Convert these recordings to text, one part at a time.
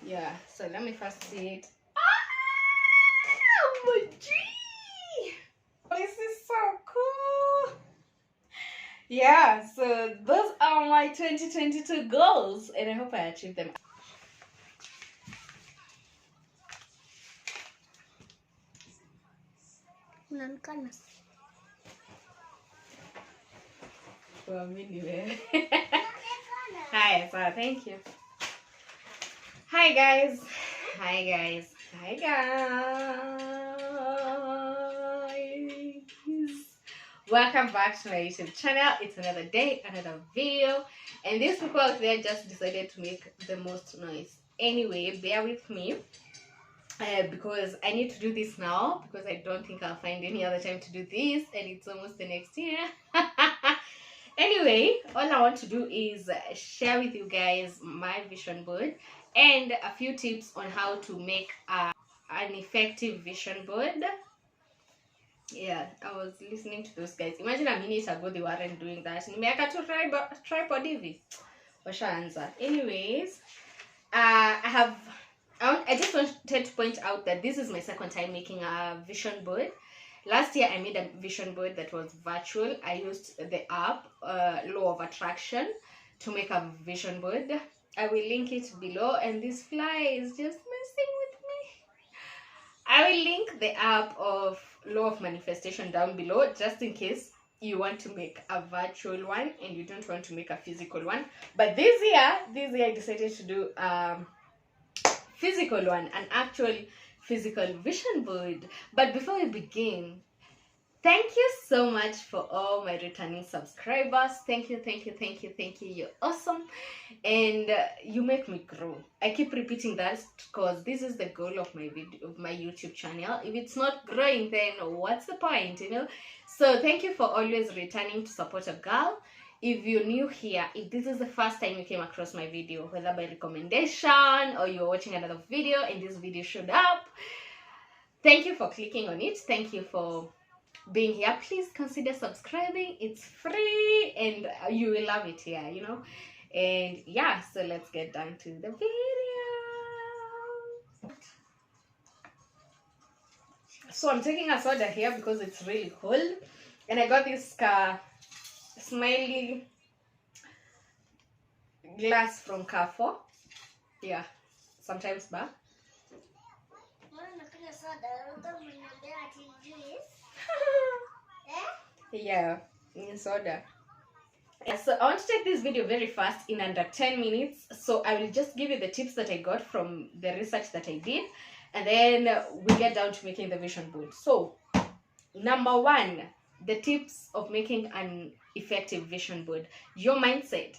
Yeah, so let me first see it. Oh my G! This is so cool. Yeah, so those are my 2022 goals, and I hope I achieve them. Well, anyway. Hi, so thank you. Hi guys. Hi guys. Hi guys. Welcome back to my YouTube channel. It's another day, another video, and these people out there just decided to make the most noise. Anyway, bear with me because I need to do this now because I don't think I'll find any other time to do this, and it's almost the next year. Anyway, all I want to do is share with you guys my vision board and a few tips on how to make an effective vision board. Yeah, I was listening to those guys. Imagine a minute ago they weren't doing that. Nimeweka tu tripod hivi. Washaanza. Anyways, I just wanted to point out that this is my second time making a vision board. Last year I made a vision board that was virtual. I used the app Law of Attraction to make a vision board. I will link it below, and this fly is just messing with me. I will link the app of Law of Manifestation down below just in case you want to make a virtual one and you don't want to make a physical one. But this year I decided to do physical one, an actual physical vision board. But before we begin, thank you so much for all my returning subscribers. Thank you. You're awesome, and you make me grow. I keep repeating that because this is the goal of my video, of my YouTube channel. If it's not growing, then what's the point, you know? So thank you for always returning to support a girl. If you're new here, if this is the first time you came across my video, whether by recommendation or you're watching another video and this video showed up, thank you for clicking on it. Thank you for being here. Please consider subscribing. It's free and you will love it here, you know. And yeah, so let's get down to the video. So I'm taking a soda here because it's really cold, and I got this smiley glass from Carrefour. Yeah, sometimes back. Yeah, soda. So I want to take this video very fast, in under 10 minutes. So I will just give you the tips that I got from the research that I did, and then we get down to making the vision board. So number one, the tips of making an effective vision board. Your mindset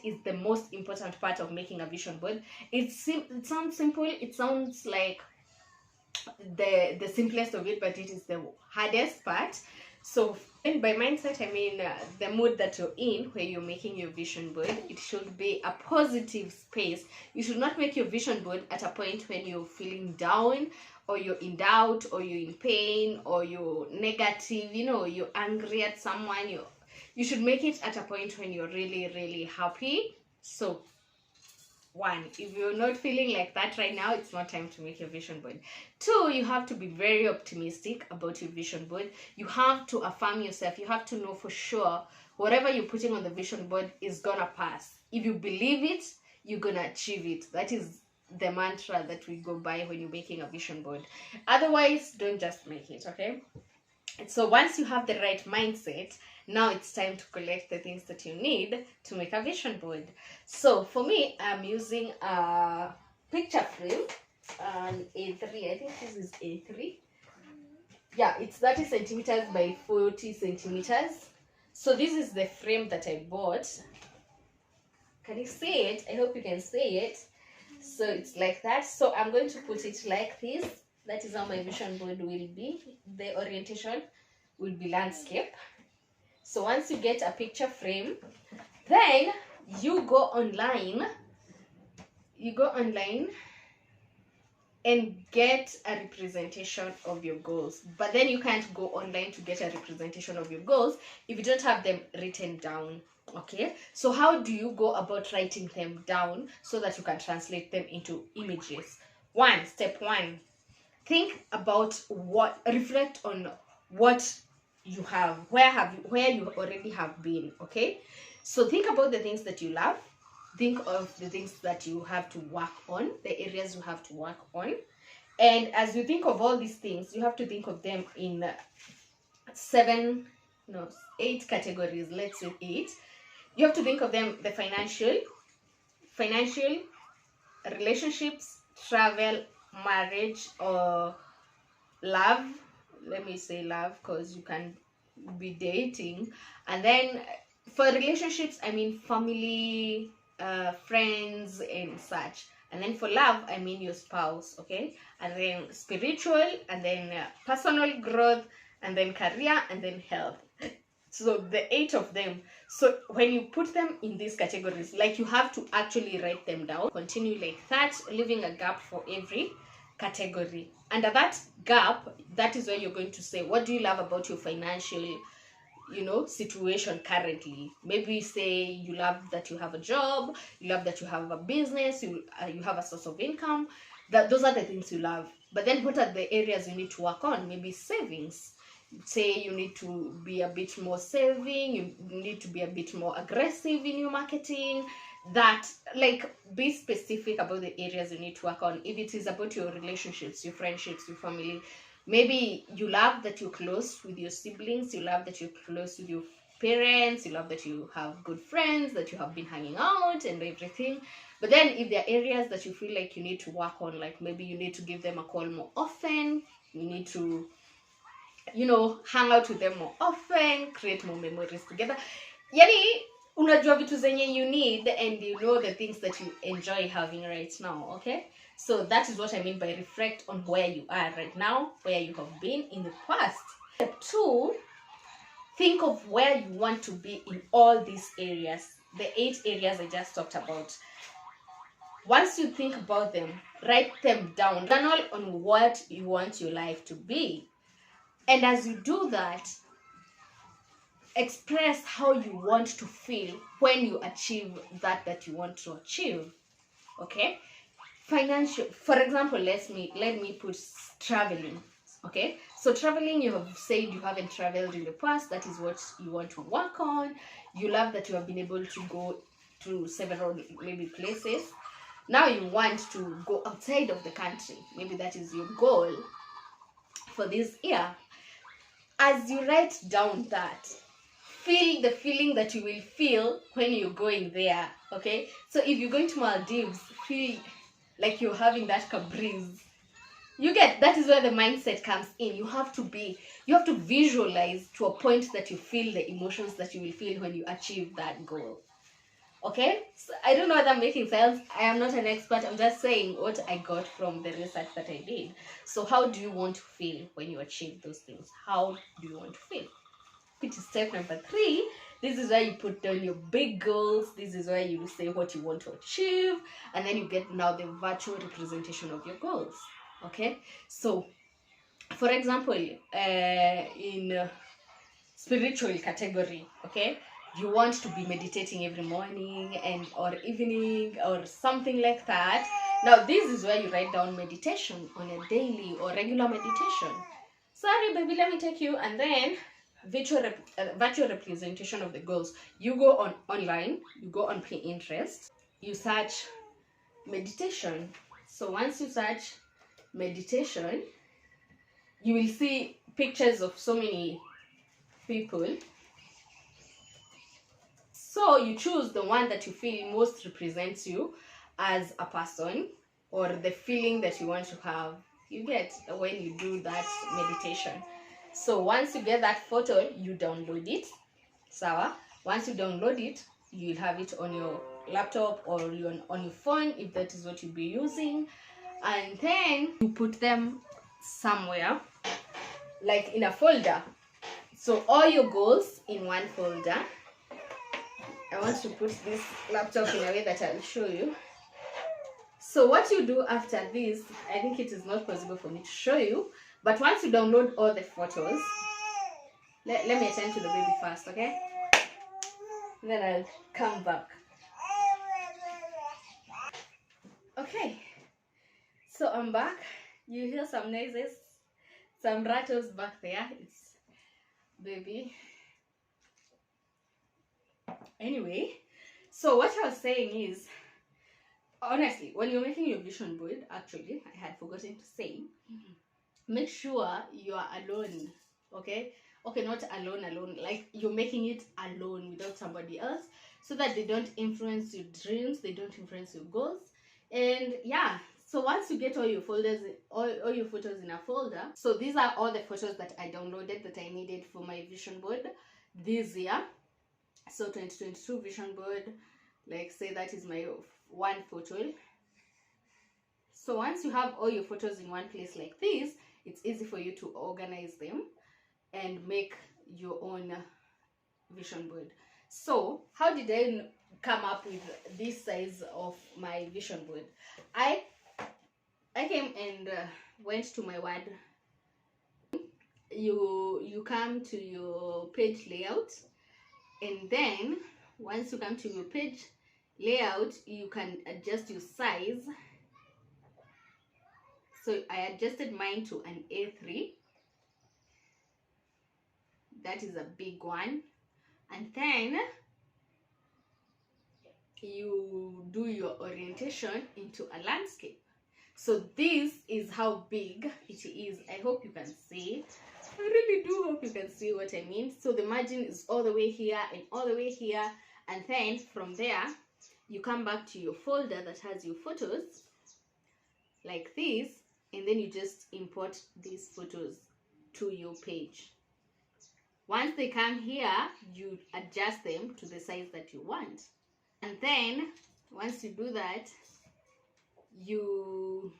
is the most important part of making a vision board. It sounds simple, it sounds like the simplest of it, but it is the hardest part. So, and by mindset I mean the mood that you're in where you're making your vision board. It should be a positive space. You should not make your vision board at a point when you're feeling down, or you're in doubt, or you're in pain, or you're negative, you know, you're angry at someone. You should make it at a point when you're really happy. So one, if you're not feeling like that right now, it's not time to make your vision board. Two, you have to be very optimistic about your vision board. You have to affirm yourself. You have to know for sure whatever you're putting on the vision board is gonna pass. If you believe it, you're gonna achieve it. That is the mantra that we go by when you're making a vision board. Otherwise, don't just make it, okay? So once you have the right mindset, now it's time to collect the things that you need to make a vision board. So for me, I'm using a picture frame, an A3. I think this is A3. Yeah, it's 30 centimeters by 40 centimeters. So this is the frame that I bought. Can you see it? I hope you can see it. So it's like that. So I'm going to put it like this. That is how my vision board will be. The orientation will be landscape. So once you get a picture frame, then you go online and get a representation of your goals. But then you can't go online to get a representation of your goals if you don't have them written down. Okay, so how do you go about writing them down so that you can translate them into images? Step one, think about reflect on what you have, where you already have been. Okay, so think about the things that you love, think of the things that you have to work on, the areas you have to work on. And as you think of all these things, you have to think of them in seven no 8 categories. Let's say 8. You have to think of them: the financial, relationships, travel, marriage, or love. Let me say love because you can be dating. And then for relationships, I mean family, friends and such. And then for love, I mean your spouse. Okay, and then spiritual, and then personal growth, and then career, and then health. So the 8 of them. So when you put them in these categories, like, you have to actually write them down, continue like that, leaving a gap for every category. Under that gap, that is where you're going to say, what do you love about your financial situation currently? Maybe say you love that you have a job, you love that you have a business, you have a source of income. Those are the things you love. But then what are the areas you need to work on? Maybe savings. Say you need to be a bit more saving, you need to be a bit more aggressive in your marketing. That, like, be specific about the areas you need to work on. If it is about your relationships, your friendships, your family, maybe you love that you're close with your siblings, you love that you're close with your parents, you love that you have good friends, that you have been hanging out and everything. But then if there are areas that you feel like you need to work on, like maybe you need to give them a call more often, you need to hang out with them more often, create more memories together. Yani unajua vitu zenye you need, and you know the things that you enjoy having right now. Okay, so that is what I mean by reflect on where you are right now, where you have been in the past. Step 2, think of where you want to be in all these areas, the 8 areas I just talked about. Once you think about them, write them down, journal on what you want your life to be. And as you do that, express how you want to feel when you achieve that you want to achieve. Okay, financial, for example, let me put traveling. Okay, so traveling, you have said you haven't traveled in the past, that is what you want to work on. You love that you have been able to go to several maybe places. Now you want to go outside of the country, maybe that is your goal for this year. As you write down that, feel the feeling that you will feel when you're going there. Okay, so if you're going to Maldives, feel like you're having that breeze. You get, that is where the mindset comes in. You have to visualize to a point that you feel the emotions that you will feel when you achieve that goal. Okay, so I don't know whether I'm making sense. I am not an expert, I'm just saying what I got from the research that I did. So how do you want to feel when you achieve those things? How do you want to feel? Which is step number 3. This is where you put down your big goals. This is where you say what you want to achieve, and then you get now the virtual representation of your goals. Okay, so for example, in spiritual category, okay, you want to be meditating every morning and or evening or something like that. Now this is where you write down meditation on a daily or regular meditation. Sorry baby, let me take you. And then virtual representation of the goals. You go online, you go on Pinterest, you search meditation. So once you search meditation, you will see pictures of so many people. So you choose the one that you feel most represents you as a person, or the feeling that you want to have. You get when you do that meditation. So once you get that photo, you download it. Sawa. Once you download it, you'll have it on your laptop or on your phone, if that is what you'll be using. And then you put them somewhere, like in a folder. So all your goals in one folder. I want to put this laptop in a way that I'll show you. So what you do after this, I think it is not possible for me to show you, but once you download all the photos, let me attend to the baby first, okay? then I'll come back. Okay, so I'm back. You hear some noises, some rattles back there. It's baby. Anyway, so what I was saying is, honestly, when you're making your vision board, actually, I had forgotten to say, make sure you are alone. Okay, not alone, like you're making it alone without somebody else, so that they don't influence your dreams, they don't influence your goals. And yeah, so once you get all your folders, all your photos in a folder, so these are all the photos that I downloaded that I needed for my vision board this year. So 2022 vision board, like say that is my one photo. So once you have all your photos in one place like this, it's easy for you to organize them and make your own vision board. So how did I come up with this size of my vision board? I came and went to my Word. You come to your page layout, and then once you come to your page layout, you can adjust your size. So I adjusted mine to an A3. That is a big one. And then you do your orientation into a landscape. So this is how big it is. I hope you can see. I really do hope you can see what I mean. So the margin is all the way here and all the way here, and then from there you come back to your folder that has your photos like this, and then you just import these photos to your page. Once they come here, you adjust them to the size that you want. And then once you do that, you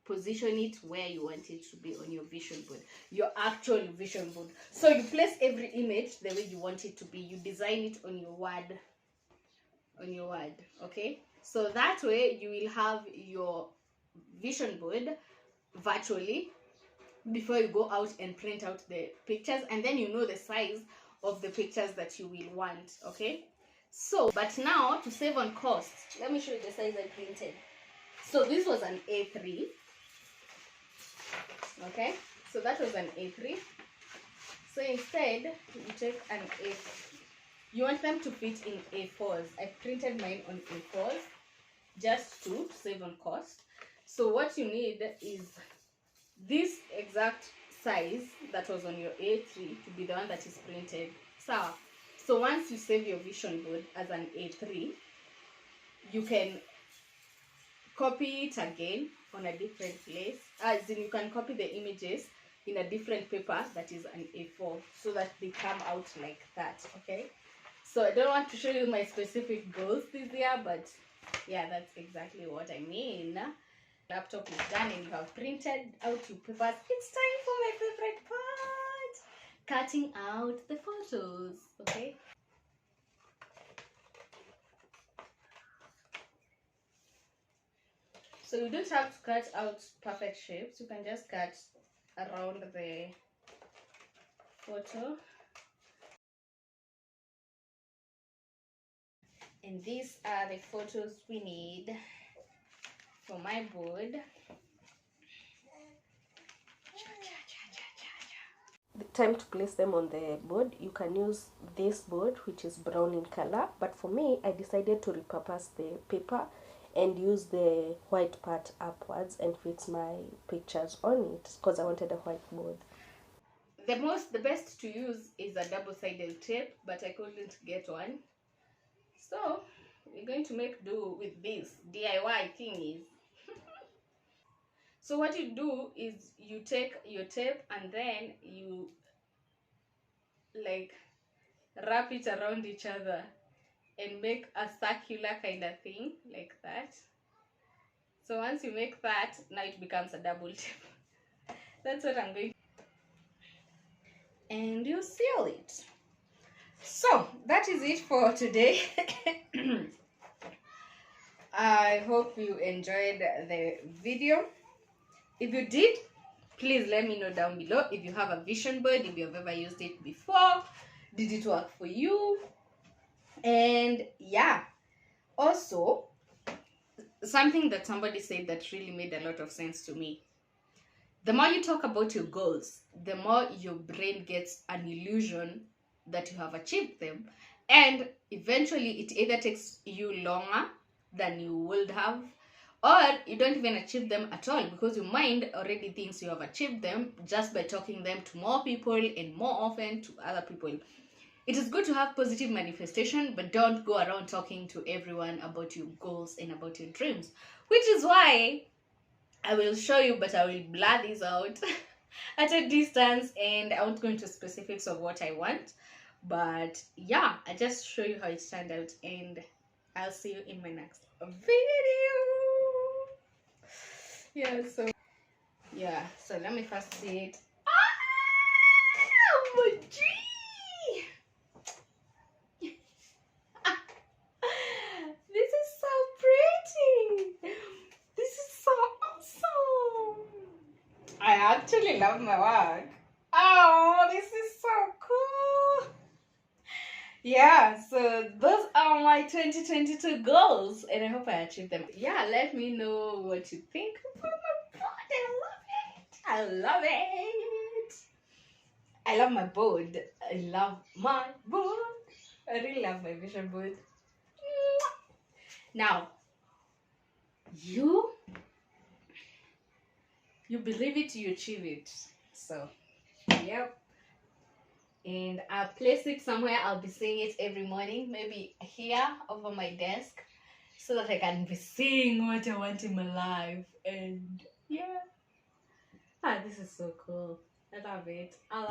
position it where you want it to be on your vision board, your actual vision board. So you place every image the way you want it to be. You design it on your Word, okay? So that way you will have your vision board virtually before you go out and print out the pictures, and then you know the size of the pictures that you will want, okay? So, but now to save on cost, let me show you the size I printed. So this was an A3, okay? So that was an A3. So instead, you take an A. You want them to fit in A4s. I printed mine on A4s just to save on cost. So what you need is this exact size that was on your A3 to be the one that is printed. So once you save your vision board as an A3, you can copy it again on a different place, as in you can copy the images in a different paper that is an A4, so that they come out like that, okay? So I don't want to show you my specific goals this year, but yeah, that's exactly what I mean. Laptop is done and you have printed out your papers. It's time for my favorite part, cutting out the photos, okay? So you don't have to cut out perfect shapes. You can just cut around the photo. And these are the photos we need for my board. The time to place them on the board, you can use this board, which is brown in color, but for me, I decided to repurpose the paper and use the white part upwards and fix my pictures on it, because I wanted a white board. The best to use is a double-sided tape, but I couldn't get one, so we're going to make do with this DIY thingies. So what you do is you take your tape and then you like wrap it around each other and make a circular kind of thing like that. So once you make that, now it becomes a double tape. That's what I'm going to do. And you seal it. So that is it for today. I hope you enjoyed the video. If you did, please let me know down below if you have a vision board, if you've ever used it before. Did it work for you? And yeah, also something that somebody said that really made a lot of sense to me: the more you talk about your goals, the more your brain gets an illusion that you have achieved them. And eventually, it either takes you longer than you would have, or you don't even achieve them at all, because your mind already thinks you have achieved them just by talking them to more people and more often to other people. It is good to have positive manifestation, but don't go around talking to everyone about your goals and about your dreams, which is why I will show you, but I will blur this out at a distance, and I won't go into specifics of what I want. But yeah, I just show you how it turned out, and I'll see you in my next video. So let me first see it. Ah, my G! This is so pretty. This is so awesome. I actually love my work. Oh, this is so cool. Yeah, so those are my 2022 goals, and I hope I achieve them. Yeah, let me know what you think. Oh my god, I love it. I love my board. I love my board. I really love my vision board. Now, you believe it, you achieve it. So, yep. And I'll place it somewhere. I'll be seeing it every morning, maybe here over my desk, so that I can be seeing what I want in my life. And yeah, this is so cool. I love it.